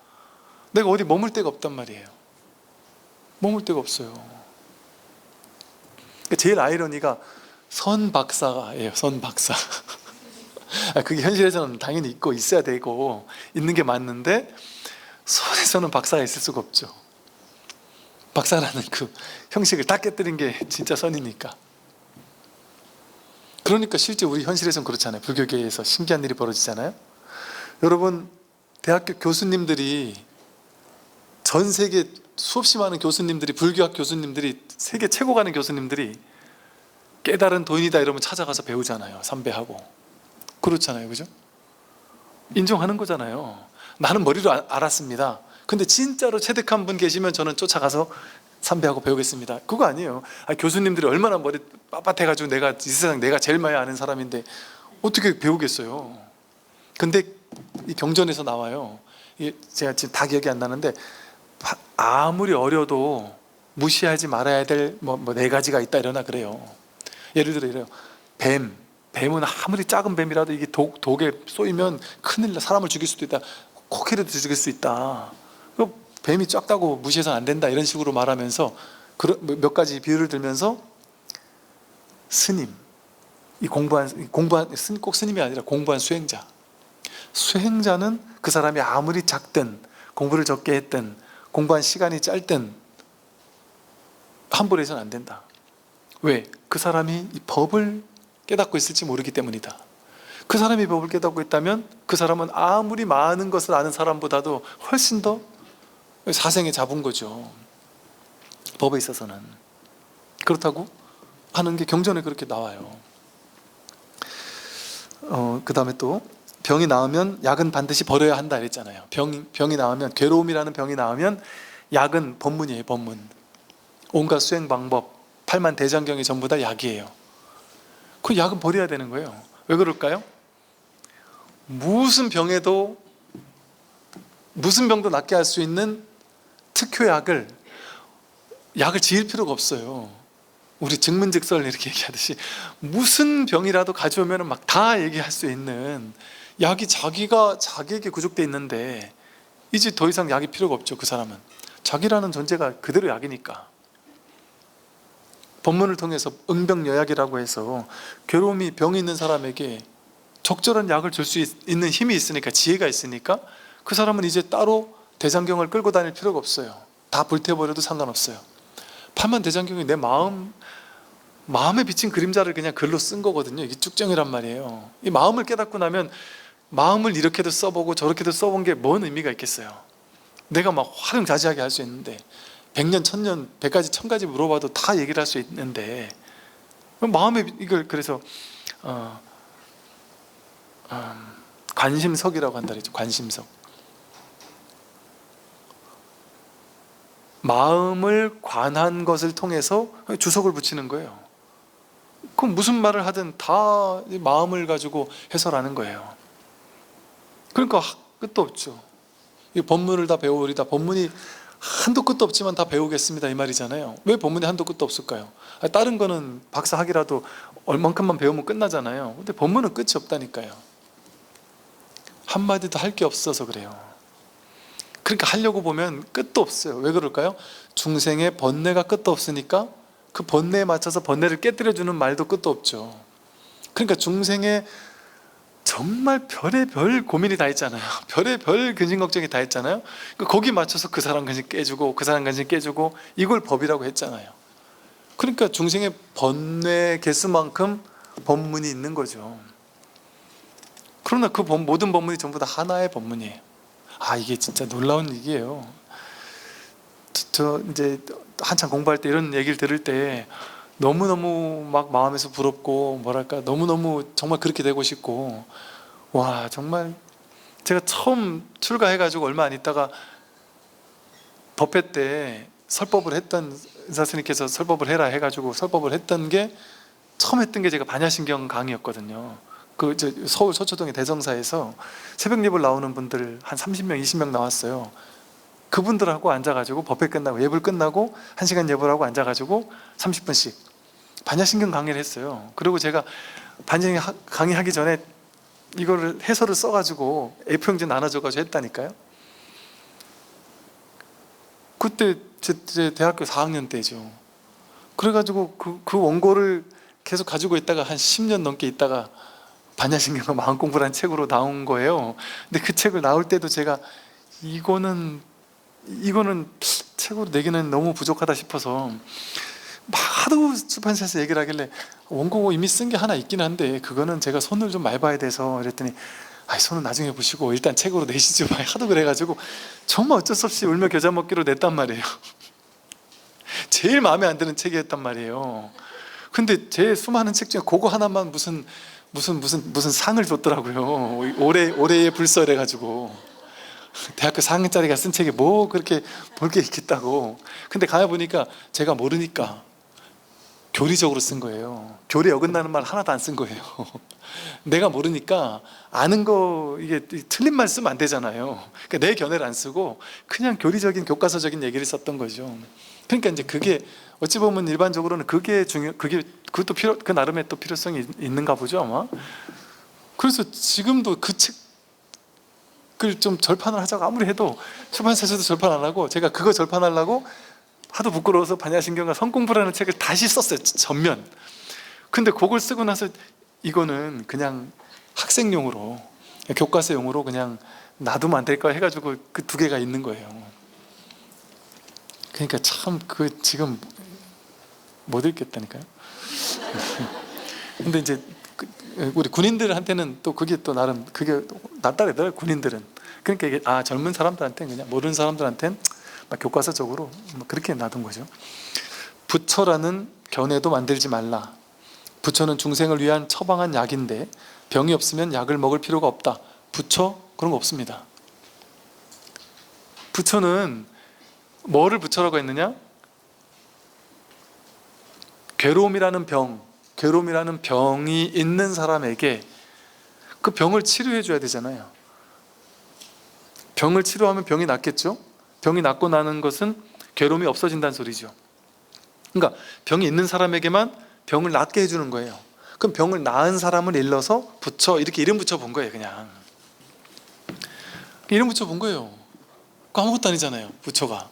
내가 어디 머물 데가 없단 말이에요. 머물 데가 없어요. 제일 아이러니가 선 박사예요. 선 박사. 그게 현실에서는 당연히 있고 있어야 되고 있는 게 맞는데 선에서는 박사가 있을 수가 없죠. 박사라는 그 형식을 다 깨뜨린 게 진짜 선이니까. 그러니까 실제 우리 현실에서는 그렇잖아요. 불교계에서 신기한 일이 벌어지잖아요. 여러분, 대학교 교수님들이, 전 세계 수없이 많은 교수님들이, 불교학 교수님들이, 세계 최고 가는 교수님들이 깨달은 도인이다 이러면 찾아가서 배우잖아요. 삼배하고. 그렇잖아요. 그죠? 인정하는 거잖아요. 나는 머리로 알았습니다. 근데 진짜로 체득한 분 계시면 저는 쫓아가서 삼배하고 배우겠습니다. 그거 아니에요. 교수님들이 얼마나 머리 빳빳해가지고 내가 이 세상 내가 제일 많이 아는 사람인데 어떻게 배우겠어요. 근데 이 경전에서 나와요. 제가 지금 다 기억이 안 나는데 아무리 어려도 무시하지 말아야 될 네 가지가 있다 이러나 그래요. 예를 들어 이래요. 뱀은 아무리 작은 뱀이라도 이게 독에 쏘이면 큰일 나, 사람을 죽일 수도 있다. 코끼리도 죽일 수 있다. 뱀이 작다고 무시해서는 안 된다 이런 식으로 말하면서 몇 가지 비유를 들면서 스님, 공부한 꼭 스님이 아니라 공부한 수행자는 그 사람이 아무리 작든 공부를 적게 했든 공부한 시간이 짧든 함부로 해서는 안 된다. 왜? 그 사람이 이 법을 깨닫고 있을지 모르기 때문이다. 그 사람이 법을 깨닫고 있다면 그 사람은 아무리 많은 것을 아는 사람보다도 훨씬 더 사생에 잡은 거죠. 법에 있어서는. 그렇다고 하는 게 경전에 그렇게 나와요. 그 다음에 또 병이 나으면 약은 반드시 버려야 한다 이랬잖아요. 병이 나으면, 괴로움이라는 병이 나으면 약은 법문이에요. 법문. 온갖 수행 방법, 팔만 대장경이 전부 다 약이에요. 그 약은 버려야 되는 거예요. 왜 그럴까요? 무슨 병도 낫게 할 수 있는 특효약을 지을 필요가 없어요. 우리 증문즉설 이렇게 얘기하듯이 무슨 병이라도 가져오면 막 다 얘기할 수 있는 약이 자기에게 구족되어 있는데 이제 더 이상 약이 필요가 없죠. 그 사람은 자기라는 존재가 그대로 약이니까. 법문을 통해서 응병여약이라고 해서 괴로움이 병이 있는 사람에게 적절한 약을 줄 수 있는 힘이 있으니까, 지혜가 있으니까 그 사람은 이제 따로 대장경을 끌고 다닐 필요가 없어요. 다 불태워버려도 상관없어요. 팔만 대장경이 내 마음에 비친 그림자를 그냥 글로 쓴 거거든요. 이게 쭉정이란 말이에요. 이 마음을 깨닫고 나면 마음을 이렇게도 써보고 저렇게도 써본 게 뭔 의미가 있겠어요? 내가 막 화룡자지하게 할 수 있는데 100년, 1000년, 100가지, 1000가지 물어봐도 다 얘기를 할 수 있는데 마음에 이걸 그래서 관심석이라고 한다 그랬죠. 관심석. 마음을 관한 것을 통해서 주석을 붙이는 거예요. 그럼 무슨 말을 하든 다 마음을 가지고 해설하는 거예요. 그러니까 끝도 없죠. 이 법문을 다 배우리다. 법문이 한도 끝도 없지만 다 배우겠습니다 이 말이잖아요. 왜 법문이 한도 끝도 없을까요? 다른 거는 박사학위라도 얼만큼만 배우면 끝나잖아요. 근데 법문은 끝이 없다니까요. 한마디도 할 게 없어서 그래요. 그러니까 하려고 보면 끝도 없어요. 왜 그럴까요? 중생의 번뇌가 끝도 없으니까 그 번뇌에 맞춰서 번뇌를 깨뜨려주는 말도 끝도 없죠. 그러니까 중생의 정말 별의별 고민이 다 있잖아요. 별의별 근심 걱정이 다 있잖아요. 거기 맞춰서 그 사람 근심 깨주고 그 사람 근심 깨주고 이걸 법이라고 했잖아요. 그러니까 중생의 번뇌 개수만큼 법문이 있는 거죠. 그러나 그 모든 법문이 전부 다 하나의 법문이에요. 이게 진짜 놀라운 얘기예요. 저 이제 한참 공부할 때 이런 얘기를 들을 때 너무너무 막 마음에서 부럽고 뭐랄까 너무너무 정말 그렇게 되고 싶고, 와 정말 제가 처음 출가해가지고 얼마 안 있다가 법회 때 설법을 했던 은사 스님께서 설법을 해라 해가지고 설법을 했던 게 처음 했던 게 제가 반야신경 강의였거든요. 그 서울 서초동의 대성사에서 새벽 예불 나오는 분들 한 30명 20명 나왔어요. 그분들하고 앉아가지고 법회 끝나고 예불 끝나고 1시간 예불하고 앉아가지고 30분씩 반야신경 강의를 했어요. 그리고 제가 반야신경 강의하기 전에 이거를 해설을 써가지고 A4용지 나눠줘가지고 했다니까요. 그때 제 대학교 4학년 때죠. 그래가지고 그 원고를 계속 가지고 있다가 한 10년 넘게 있다가 반야신경과 마음공부라는 책으로 나온 거예요. 근데 그 책을 나올 때도 제가 이거는 책으로 내기는 너무 부족하다 싶어서 하도 출판사에서 얘기를 하길래 원고 이미 쓴 게 하나 있긴 한데 그거는 제가 손을 좀 많이 봐야 돼서 그랬더니 손은 나중에 보시고 일단 책으로 내시죠 하도 그래가지고 정말 어쩔 수 없이 울며 겨자 먹기로 냈단 말이에요. 제일 마음에 안 드는 책이었단 말이에요. 근데 제 수많은 책 중에 그거 하나만 무슨 상을 줬더라고요. 올해의 불설 해가지고 대학교 4학년짜리가 쓴 책이 뭐 그렇게 볼 게 있겠다고. 근데 가보니까 제가 모르니까 교리적으로 쓴 거예요. 교리에 어긋나는 말 하나도 안 쓴 거예요. 내가 모르니까 아는 거 이게 틀린 말 쓰면 안 되잖아요. 그러니까 내 견해를 안 쓰고 그냥 교리적인 교과서적인 얘기를 썼던 거죠. 그러니까 이제 그게 어찌 보면 일반적으로는 그것도 그 나름의 또 필요성이 있는가 보죠 아마. 그래서 지금도 그 책을 좀 절판을 하자고 아무리 해도 출판사에서도 절판 안 하고 제가 그거 절판하려고 하도 부끄러워서 반야신경과 성공부라는 책을 다시 썼어요. 전면. 근데 그걸 쓰고 나서 이거는 그냥 학생용으로 교과서용으로 그냥 놔두면 안 될까 해가지고 그 두 개가 있는 거예요. 그러니까 참 지금 못 읽겠다니까요. 근데 이제 우리 군인들한테는 또 그게 또 나름 그게 낫다래더라고요. 군인들은. 그러니까 이게 젊은 사람들한테는 그냥 모르는 사람들한테는 교과서적으로 그렇게 놔둔 거죠. 부처라는 견해도 만들지 말라. 부처는 중생을 위한 처방한 약인데 병이 없으면 약을 먹을 필요가 없다. 부처 그런 거 없습니다. 부처는 뭐를 부처라고 했느냐? 괴로움이라는 병이 있는 사람에게 그 병을 치료해 줘야 되잖아요. 병을 치료하면 병이 낫겠죠? 병이 낫고 나는 것은 괴로움이 없어진다는 소리죠. 그러니까 병이 있는 사람에게만 병을 낫게 해주는 거예요. 그럼 병을 나은 사람을 일러서 부처 이렇게 이름 붙여본 거예요. 그냥 이름 붙여본 거예요. 아무것도 아니잖아요. 부처가.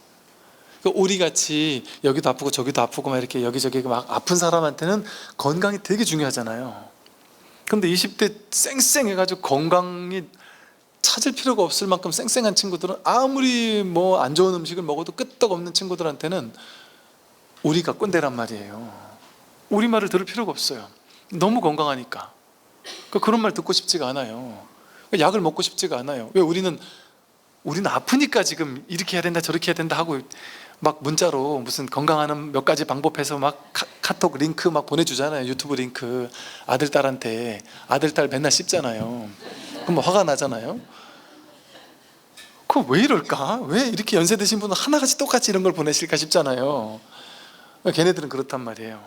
우리같이 여기도 아프고 저기도 아프고 막 이렇게 여기저기 막 아픈 사람한테는 건강이 되게 중요하잖아요. 근데 20대 쌩쌩해가지고 건강이 찾을 필요가 없을 만큼 쌩쌩한 친구들은 아무리 뭐 안 좋은 음식을 먹어도 끄떡없는 친구들한테는 우리가 꼰대란 말이에요. 우리 말을 들을 필요가 없어요. 너무 건강하니까. 그런 말 듣고 싶지가 않아요. 약을 먹고 싶지가 않아요. 왜? 우리는 아프니까 지금 이렇게 해야 된다 저렇게 해야 된다 하고 막 문자로 무슨 건강하는 몇 가지 방법해서 막 카톡 링크 막 보내주잖아요. 유튜브 링크. 아들 딸한테. 아들 딸 맨날 씹잖아요. 그럼 화가 나잖아요. 그럼 왜 이럴까? 왜 이렇게 연세 드신 분은 하나같이 똑같이 이런 걸 보내실까 싶잖아요. 걔네들은 그렇단 말이에요.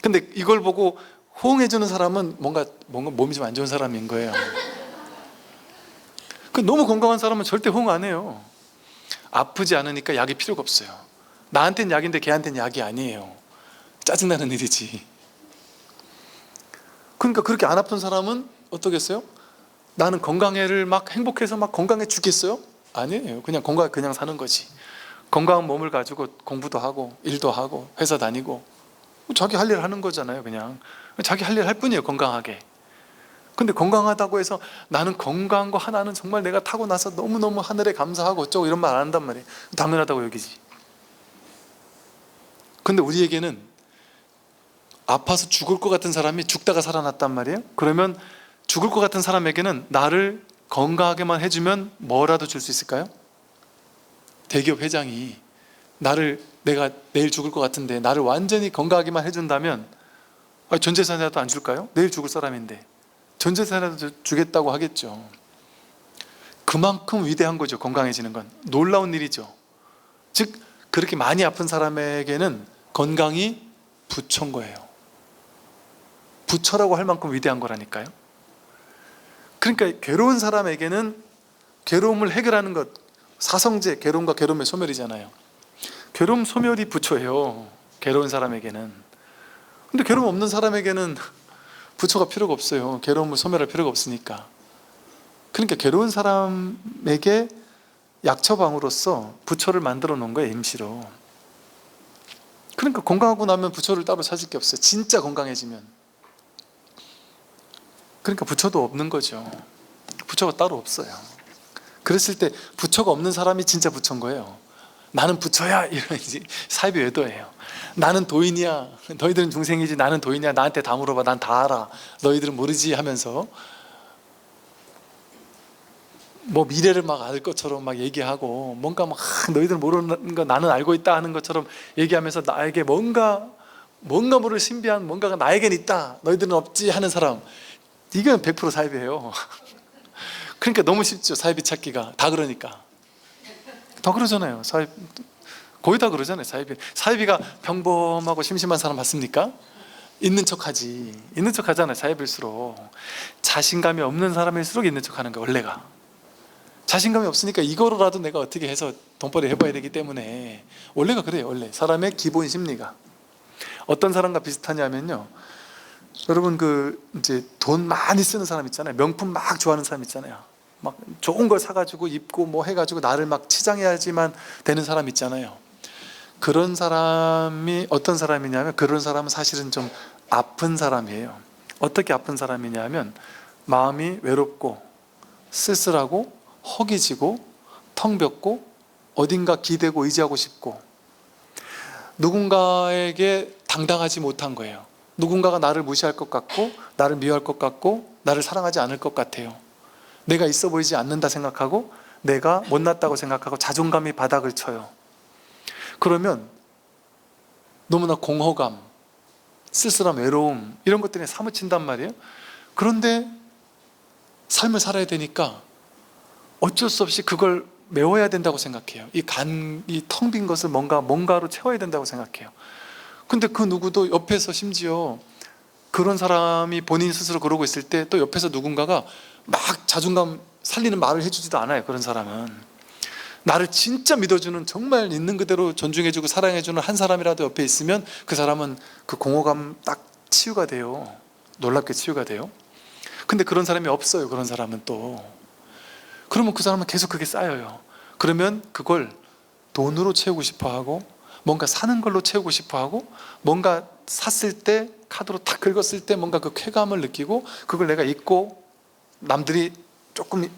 근데 이걸 보고 호응해주는 사람은 뭔가 몸이 좀 안 좋은 사람인 거예요. 너무 건강한 사람은 절대 호응 안 해요. 아프지 않으니까 약이 필요가 없어요. 나한테는 약인데 걔한테는 약이 아니에요. 짜증나는 일이지. 그러니까 그렇게 안 아픈 사람은 어떠겠어요? 나는 건강해를 막 행복해서 막 건강해 죽겠어요? 아니에요. 그냥 그냥 사는 거지. 건강한 몸을 가지고 공부도 하고 일도 하고 회사 다니고 자기 할 일 하는 거잖아요. 그냥 자기 할 일 할 뿐이에요. 건강하게. 근데 건강하다고 해서 나는 건강한 거 하나는 정말 내가 타고나서 너무너무 하늘에 감사하고 어쩌고 이런 말 안 한단 말이에요. 당연하다고 여기지. 근데 우리에게는 아파서 죽을 것 같은 사람이 죽다가 살아났단 말이에요. 그러면 죽을 것 같은 사람에게는 나를 건강하게만 해주면 뭐라도 줄 수 있을까요? 대기업 회장이 내가 내일 죽을 것 같은데 나를 완전히 건강하게만 해준다면 전 재산이라도 안 줄까요? 내일 죽을 사람인데 전 재산이라도 주겠다고 하겠죠. 그만큼 위대한 거죠. 건강해지는 건 놀라운 일이죠. 즉 그렇게 많이 아픈 사람에게는 건강이 부처인 거예요. 부처라고 할 만큼 위대한 거라니까요. 그러니까 괴로운 사람에게는 괴로움을 해결하는 것, 사성제, 괴로움과 괴로움의 소멸이잖아요. 괴로움 소멸이 부처예요. 괴로운 사람에게는. 근데 괴로움 없는 사람에게는 부처가 필요가 없어요. 괴로움을 소멸할 필요가 없으니까. 그러니까 괴로운 사람에게 약처방으로서 부처를 만들어 놓은 거예요. 임시로. 그러니까 건강하고 나면 부처를 따로 찾을 게 없어요. 진짜 건강해지면. 그러니까 부처도 없는 거죠. 부처가 따로 없어요. 그랬을 때 부처가 없는 사람이 진짜 부처인 거예요. 나는 부처야 이런 사이비 외도예요. 나는 도인이야. 너희들은 중생이지 나는 도인이야. 나한테 다 물어봐. 난 다 알아. 너희들은 모르지 하면서 뭐 미래를 막 알 것처럼 막 얘기하고 뭔가 막 너희들 모르는 거 나는 알고 있다 하는 것처럼 얘기하면서 나에게 뭔가 모를 신비한 뭔가가 나에겐 있다. 너희들은 없지 하는 사람. 이건 100% 사이비예요. 그러니까 너무 쉽죠. 사이비 찾기가. 다 그러니까. 다 그러잖아요. 거의 다 그러잖아요. 사이비가 평범하고 심심한 사람 봤습니까? 있는 척하지. 있는 척 하잖아요. 사이비일수록. 자신감이 없는 사람일수록 있는 척하는 거예요. 원래가. 자신감이 없으니까 이거로라도 내가 어떻게 해서 돈벌이 해봐야 되기 때문에 원래가 그래요. 원래 사람의 기본 심리가. 어떤 사람과 비슷하냐면요, 여러분 이제 돈 많이 쓰는 사람 있잖아요. 명품 막 좋아하는 사람 있잖아요. 막 좋은 걸 사가지고 입고 뭐 해가지고 나를 막 치장해야지만 되는 사람 있잖아요. 그런 사람이 어떤 사람이냐면, 그런 사람은 사실은 좀 아픈 사람이에요. 어떻게 아픈 사람이냐면 마음이 외롭고 쓸쓸하고 허기지고 텅 벽고 어딘가 기대고 의지하고 싶고 누군가에게 당당하지 못한 거예요. 누군가가 나를 무시할 것 같고 나를 미워할 것 같고 나를 사랑하지 않을 것 같아요. 내가 있어 보이지 않는다 생각하고 내가 못났다고 생각하고 자존감이 바닥을 쳐요. 그러면 너무나 공허감, 쓸쓸함, 외로움 이런 것들에 사무친단 말이에요. 그런데 삶을 살아야 되니까 어쩔 수 없이 그걸 메워야 된다고 생각해요. 이 텅 빈 것을 뭔가로 채워야 된다고 생각해요. 근데 그 누구도 옆에서 심지어 그런 사람이 본인 스스로 그러고 있을 때 또 옆에서 누군가가 막 자존감 살리는 말을 해주지도 않아요. 그런 사람은 나를 진짜 믿어주는, 정말 있는 그대로 존중해주고 사랑해주는 한 사람이라도 옆에 있으면 그 사람은 그 공허감 딱 치유가 돼요. 놀랍게 치유가 돼요. 근데 그런 사람이 없어요. 그런 사람은 또 그러면 그 사람은 계속 그게 쌓여요. 그러면 그걸 돈으로 채우고 싶어하고 뭔가 사는 걸로 채우고 싶어하고 뭔가 샀을 때 카드로 탁 긁었을 때 뭔가 그 쾌감을 느끼고 그걸 내가 잊고 남들이 조금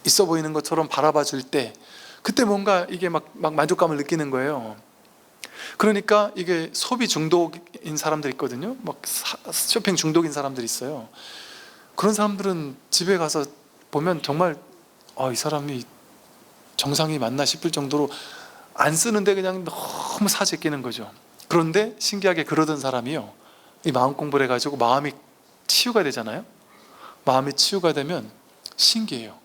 있어 보이는 것처럼 바라봐 줄 때 그때 뭔가 이게 막 만족감을 느끼는 거예요. 그러니까 이게 소비 중독인 사람들 있거든요. 막 쇼핑 중독인 사람들이 있어요. 그런 사람들은 집에 가서 보면 정말 이 사람이 정상이 맞나 싶을 정도로 안 쓰는데 그냥 너무 사지에 끼는 거죠. 그런데 신기하게 그러던 사람이요, 이 마음 공부를 해가지고 마음이 치유가 되잖아요. 마음이 치유가 되면 신기해요.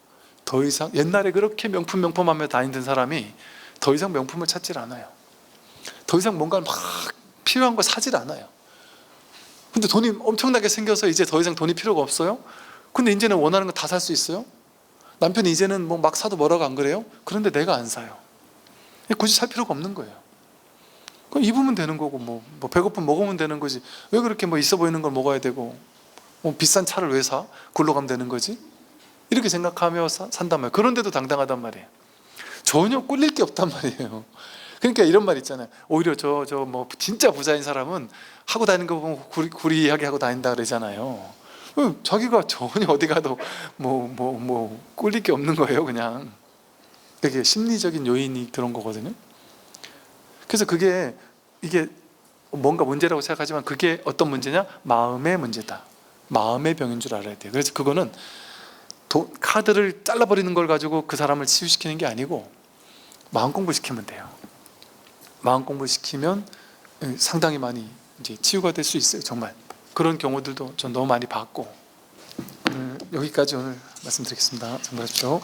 더 이상 옛날에 그렇게 명품하며 다니던 사람이 더 이상 명품을 찾질 않아요. 더 이상 뭔가 막 필요한 거 사질 않아요. 근데 돈이 엄청나게 생겨서 이제 더 이상 돈이 필요가 없어요. 근데 이제는 원하는 거 다 살 수 있어요. 남편이 이제는 뭐 막 사도 뭐라고 안 그래요. 그런데 내가 안 사요. 굳이 살 필요가 없는 거예요. 그럼 입으면 되는 거고 뭐 배고프면 먹으면 되는 거지. 왜 그렇게 뭐 있어 보이는 걸 먹어야 되고 뭐 비싼 차를 왜 사? 굴러가면 되는 거지. 이렇게 생각하며 산단 말이에요. 그런데도 당당하단 말이에요. 전혀 꿀릴 게 없단 말이에요. 그러니까 이런 말 있잖아요. 오히려 저 뭐 진짜 부자인 사람은 하고 다니는 거 보면 구리하게 하고 다닌다 그러잖아요. 자기가 전혀 어디 가도 뭐 꿀릴 게 없는 거예요. 그냥 그게 심리적인 요인이 그런 거거든요. 그래서 이게 뭔가 문제라고 생각하지만 그게 어떤 문제냐? 마음의 문제다. 마음의 병인 줄 알아야 돼요. 그래서 그거는 카드를 잘라버리는 걸 가지고 그 사람을 치유시키는 게 아니고 마음 공부시키면 돼요. 마음 공부시키면 상당히 많이 이제 치유가 될 수 있어요. 정말 그런 경우들도 전 너무 많이 봤고. 여기까지 오늘 말씀드리겠습니다. 정리하십시오.